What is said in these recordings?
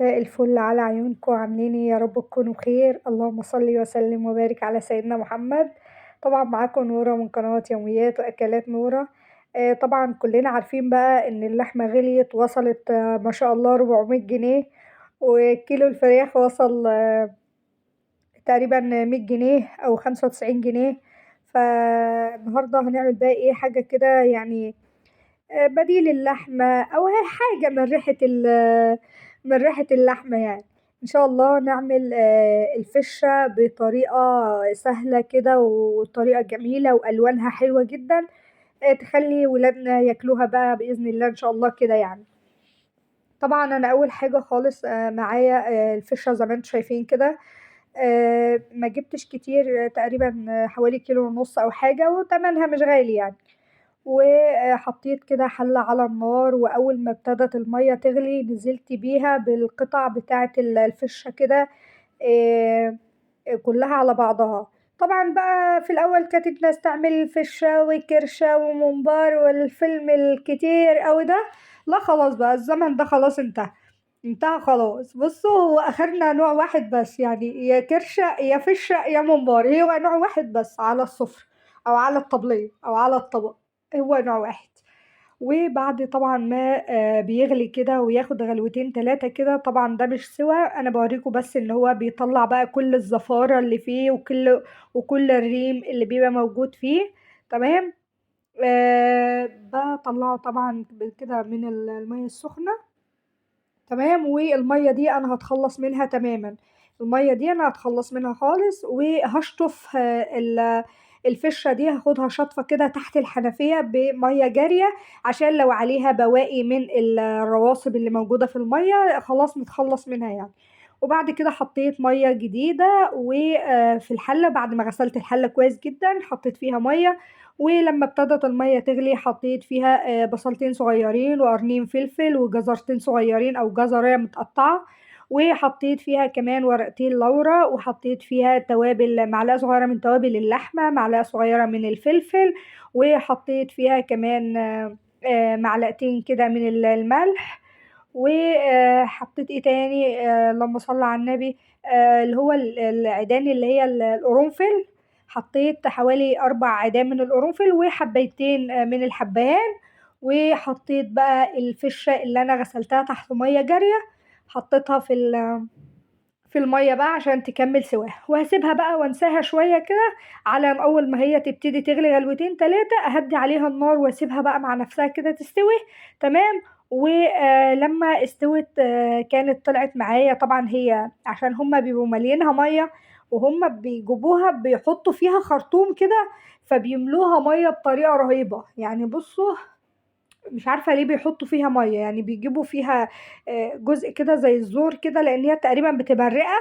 مساء الفل على عيونكم، عاملين ايه؟ يا رب تكونوا بخير. اللهم صل وسلم وبارك على سيدنا محمد. طبعا معاكم نورة من قناة يوميات واكلات نورة. طبعا كلنا عارفين بقى ان اللحمة غليت، وصلت ما شاء الله 400 جنيه. وكيلو الفراخ وصل تقريبا 100 جنيه او 95 جنيه. فالنهاردة هنعمل بقى ايه حاجة كده يعني، بديل اللحمة أو هي حاجة من ريحة اللحمة يعني. إن شاء الله نعمل الفشة بطريقة سهلة كده وطريقة جميلة وألوانها حلوة جدا، تخلي ولادنا ياكلوها بقى بإذن الله إن شاء الله كده يعني. طبعا أنا أول حاجة خالص معايا الفشة زي ما انتم شايفين كده. ما جبتش كتير، تقريبا حوالي كيلو ونص أو حاجة، وتمنها مش غالي يعني. وحطيت كده حلة على النار، وأول ما ابتدت المية تغلي نزلت بيها بالقطع بتاعة الفشة كده، آه، كلها على بعضها. طبعا بقى في الأول كانت الناس تعمل فشة وكرشة وممبار والفيلم الكتير أوي ده. لا خلاص بقى، الزمن ده خلاص انتهى خلاص. بصوا، هو اخرنا نوع واحد بس يعني، يا كرشة يا فشة يا ممبار، هو نوع واحد بس على السفرة او على الطبلية او على الطبق. هو نوع واحد. وبعد طبعا ما بيغلي كده وياخد غلوتين تلاتة كده، طبعا ده مش سوا، انا بوريكم بس ان هو بيطلع بقى كل الزفارة اللي فيه وكل الريم اللي بيبقى موجود فيه. تمام. بطلعه طبعا كده من المية السخنة. تمام. والمية دي انا هتخلص منها تماما. المية دي انا هتخلص منها خالص، وهشطف الفشة دي هاخدها شطفة كده تحت الحنفية بمية جارية، عشان لو عليها بواقي من الرواسب اللي موجودة في المية خلاص نتخلص منها يعني. وبعد كده حطيت مية جديدة، وفي الحلة بعد ما غسلت الحلة كويس جدا حطيت فيها مية. ولما ابتدت المية تغلي حطيت فيها بصلتين صغيرين وقرنين فلفل وجزرتين صغيرين أو جزرية متقطعة. وحطيت فيها كمان ورقتين لورا، وحطيت فيها توابل، معلقة صغيرة من توابل اللحمة، معلقة صغيرة من الفلفل. وحطيت فيها كمان معلقتين كده من الملح. وحطيت ايه تاني، اللهم صل على النبي، اللي هو العيدان اللي هي القرنفل. حطيت حوالي 4 عيدان من القرنفل وحبيتين من الحبهان. وحطيت بقى الفشة اللي انا غسلتها تحت مية جارية، حطيتها في المية بقى عشان تكمل سواها، وهسيبها بقى وانساها شوية كده. على ما اول ما هي تبتدي تغلي غلوتين تلاتة اهدي عليها النار واسيبها بقى مع نفسها كده تستوي. تمام. ولما استوت كانت طلعت معايا. طبعا هي عشان هما بيبقوا مالينها مية، وهما بيجيبوها بيحطوا فيها خرطوم كده، فبيملوها مية بطريقة رهيبة يعني. بصوا، مش عارفة ليه بيحطوا فيها مية، يعني بيجيبوا فيها جزء كده زي الزور كده، لأن هي تقريبا بتبقى الرئة.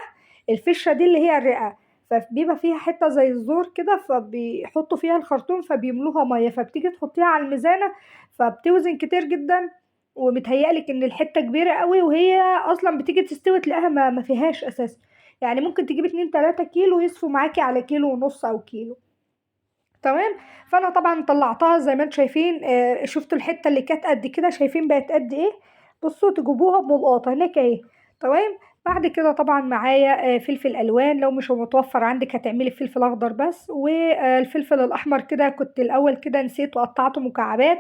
الفشة دي اللي هي الرئة، فبيبقى فيها حتة زي الزور كده، فبيحطوا فيها الخرطوم فبيملوها مية، فبتيجي تحطيها على الميزانة فبتوزن كتير جدا. ومتهيألك ان الحتة كبيرة قوي، وهي اصلا بتيجي تستوي تلاقيها ما فيهاش اساسا. يعني ممكن تجيب 2 3 كيلو يصفوا معاكي على كيلو ونص او كيلو. تمام. فانا طبعا طلعتها زي ما انتم شايفين، شفتوا الحته اللي كانت قد كده، شايفين بقت قد ايه؟ بصوا تجيبوها بملقاطه هناك اهي. تمام. بعد كده طبعا معايا فلفل الوان، لو مش متوفر عندك هتعملي فلفل اخضر بس. والفلفل الاحمر كده كنت الاول كده نسيت وقطعته مكعبات،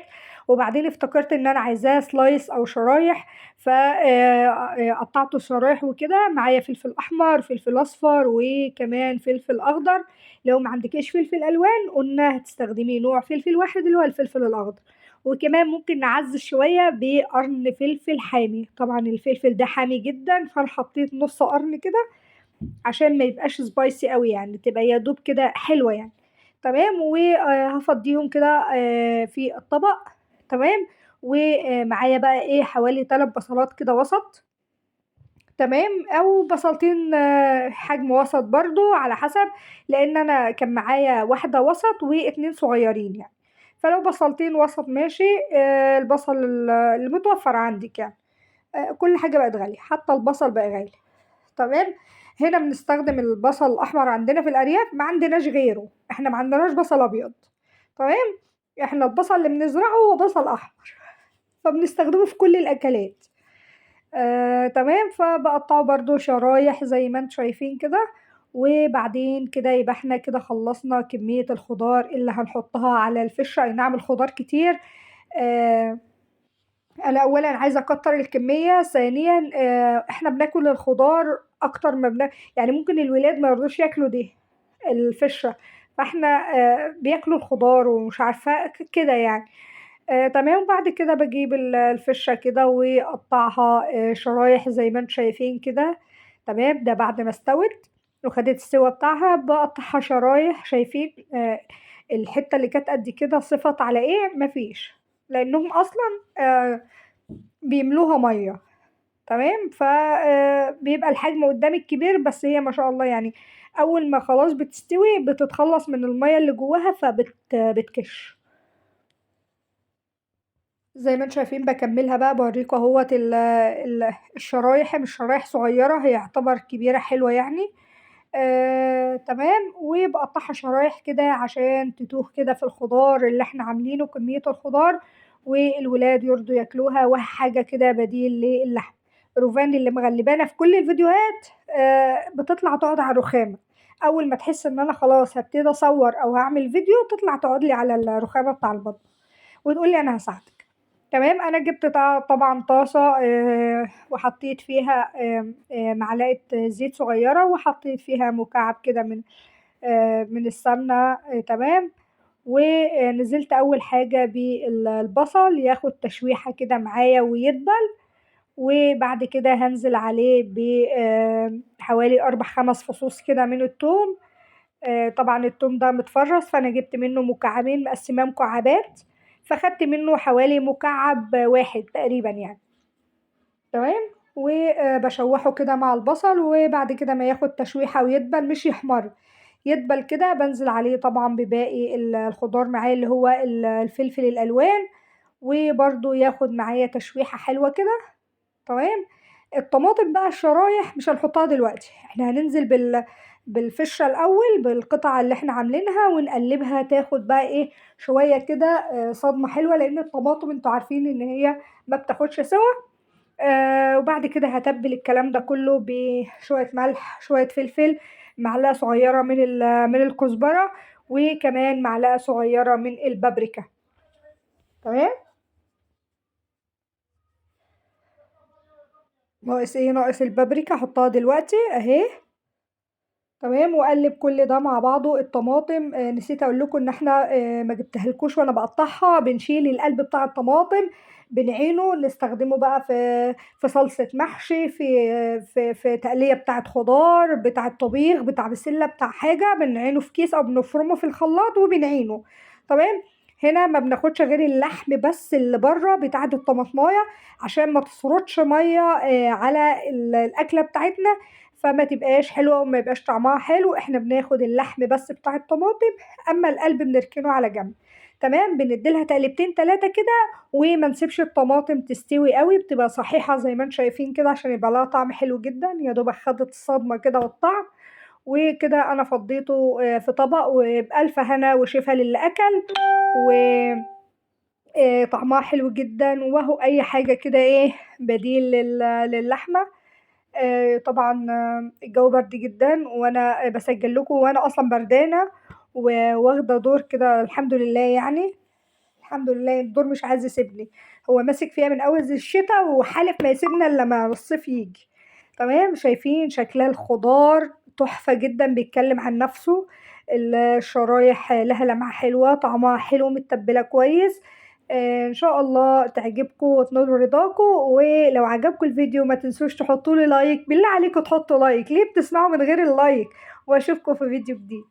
وبعدين افتكرت ان انا عايزاه سلايس او شرايح، فقطعته شرايح وكده. معايا فلفل احمر، فلفل اصفر، وكمان فلفل اخضر. لو ما عندكيش فلفل الوان قلنا هتستخدمي نوع فلفل واحد اللي هو الفلفل الاخضر. وكمان ممكن نعزز شويه بقرن فلفل حامي، طبعا الفلفل ده حامي جدا فانا حطيت نص قرن كده عشان ما يبقاش سبايسي قوي يعني، تبقى يا دوب كده حلوه يعني. تمام. وهفضيهم كده في الطبق. تمام. ومعايا بقى ايه حوالي 3 بصلات كده وسط. تمام. او بصلتين حجم وسط برضو على حسب، لان انا كان معايا واحدة وسط واتنين صغيرين يعني. فلو بصلتين وسط ماشي. البصل المتوفر عندك يعني. كل حاجة بقت غالية، حتى البصل بقى غالي. تمام. هنا بنستخدم البصل الاحمر عندنا في الارياف، ما عندناش غيره، احنا ما عندناش بصل ابيض. تمام. احنا البصل اللي بنزرعه هو بصل احمر، فبنستخدمه في كل الاكلات. تمام، فبقطعه برضو شرايح زي ما انتم شايفين كده. وبعدين كده يبقى احنا كده خلصنا كمية الخضار اللي هنحطها على الفشة. اي نعم الخضار كتير. آه انا اولا عايزه اكتر الكميه، ثانيا احنا بناكل الخضار اكتر ما يعني ممكن الولاد ما يرضوش ياكلوا دي الفشه، فاحنا بياكلوا الخضار ومش عارفه كده يعني. تمام. بعد كده بجيب الفشه كده واقطعها شرايح زي ما انتم شايفين كده. تمام، ده بعد ما استوت وخدت السوا بتاعها بقطعها شرايح. شايفين الحته اللي كانت قد كده صفت على ايه؟ مفيش، لانهم اصلا آه، بيملوها ميه. تمام، فبيبقى الحجم قدامك كبير، بس هي ما شاء الله يعني اول ما خلاص بتستوي بتتخلص من الميه اللي جواها فبتكش. زي ما انتم شايفين بكملها بقى بوريكم اهوت الشرايح. مش شرايح صغيره، هي يعتبر كبيره حلوه يعني. تمام، وبقطعها شرايح كده عشان تتوه كده في الخضار اللي احنا عاملينه، كمية الخضار والولاد يرضوا ياكلوها، وحاجة كده بديل للحم. روفان اللي مغلبانا في كل الفيديوهات بتطلع تقعد على الرخامة. اول ما تحس ان انا خلاص هبتدي اصور او هعمل فيديو تطلع تقعد لي على الرخامة بتاع المطبخ وتقول لي انا هساعدك. تمام، انا جبت طبعا طاسه وحطيت فيها معلقه زيت صغيره، وحطيت فيها مكعب كده من السمنه. تمام، ونزلت اول حاجه بالبصل ياخد تشويحه كده معايا ويدبل. وبعد كده هنزل عليه بحوالي 4 5 فصوص كده من الثوم. طبعا التوم ده متفرز، فانا جبت منه مكعبين مقسماه مكعبات، فخدت منه حوالي مكعب واحد تقريبا يعني. تمام، وبشوحه كده مع البصل، وبعد كده ما ياخد تشويحة ويدبل مش يحمر، يدبل كده بنزل عليه طبعا بباقي الخضار معايا اللي هو الفلفل الالوان، وبرده ياخد معايا تشويحة حلوة كده. تمام. الطماطم بقى الشرايح مش هنحطها دلوقتي، احنا هننزل بالفشة الاول بالقطعة اللي احنا عاملينها ونقلبها تاخد بقى ايه شوية كده صدمة حلوة، لان الطماطم انتوا عارفين ان هي ما بتاخدش سوا. وبعد كده هتبل الكلام ده كله بشوية ملح، شوية فلفل، معلقة صغيرة من الكزبرة، وكمان معلقة صغيرة من البابريكا. تمام. ناقص ايه؟ ناقص البابريكا، احطها دلوقتي اهي. تمام، واقلب كل ده مع بعضه. الطماطم نسيت اقول لكم ان احنا ما جبتهالكوش وانا بقطعها، بنشيل القلب بتاع الطماطم بنعينه نستخدمه بقى في صلصة محشي، في تقلية بتاعة خضار، بتاعة طبيخ، بتاع بسلة، بتاع حاجة، بنعينه في كيس او بنفرمه في الخلاط وبنعينه. تمام. هنا ما بناخدش غير اللحم بس اللي بره بتاعة الطماطمايه، عشان ما تسرطش ميه على الاكلة بتاعتنا، فما تبقاش حلوة وما يبقاش طعمها حلو. احنا بناخد اللحم بس بتاع الطماطم، اما القلب بنركنه على جنب. تمام، بنديلها تقلبتين تلاتة كده، وما نسيبش الطماطم تستوي قوي، بتبقى صحيحة زي ما انتم شايفين كده عشان يبقى لها طعم حلو جدا، يا دوبك خدت الصدمة كده والطعم. وكده انا فضيته في طبق، وبألف هنا وشفا للي اكل. و طعمها حلو جدا، وهو اي حاجة كده ايه بديل للحمة. طبعا الجو برد جدا وانا بسجل لكم وانا اصلا بردانه وواخده دور كده الحمد لله يعني. الحمد لله الدور مش عايز يسيبني، هو ماسك فيها من اول الشتاء وحالف ما يسيبنا الا لما الصيف يجي. تمام، شايفين شكلها الخضار تحفه جدا، بيتكلم عن نفسه. الشرايح لها لمعه حلوه، طعمها حلو، متبله كويس. ان شاء الله تعجبكم وتنولوا رضاكم. ولو عجبكم الفيديو ما تنسوش تحطوا لي لايك، بالله عليكم تحطوا لايك، ليه بتسمعوا من غير اللايك؟ واشوفكم في فيديو جديد.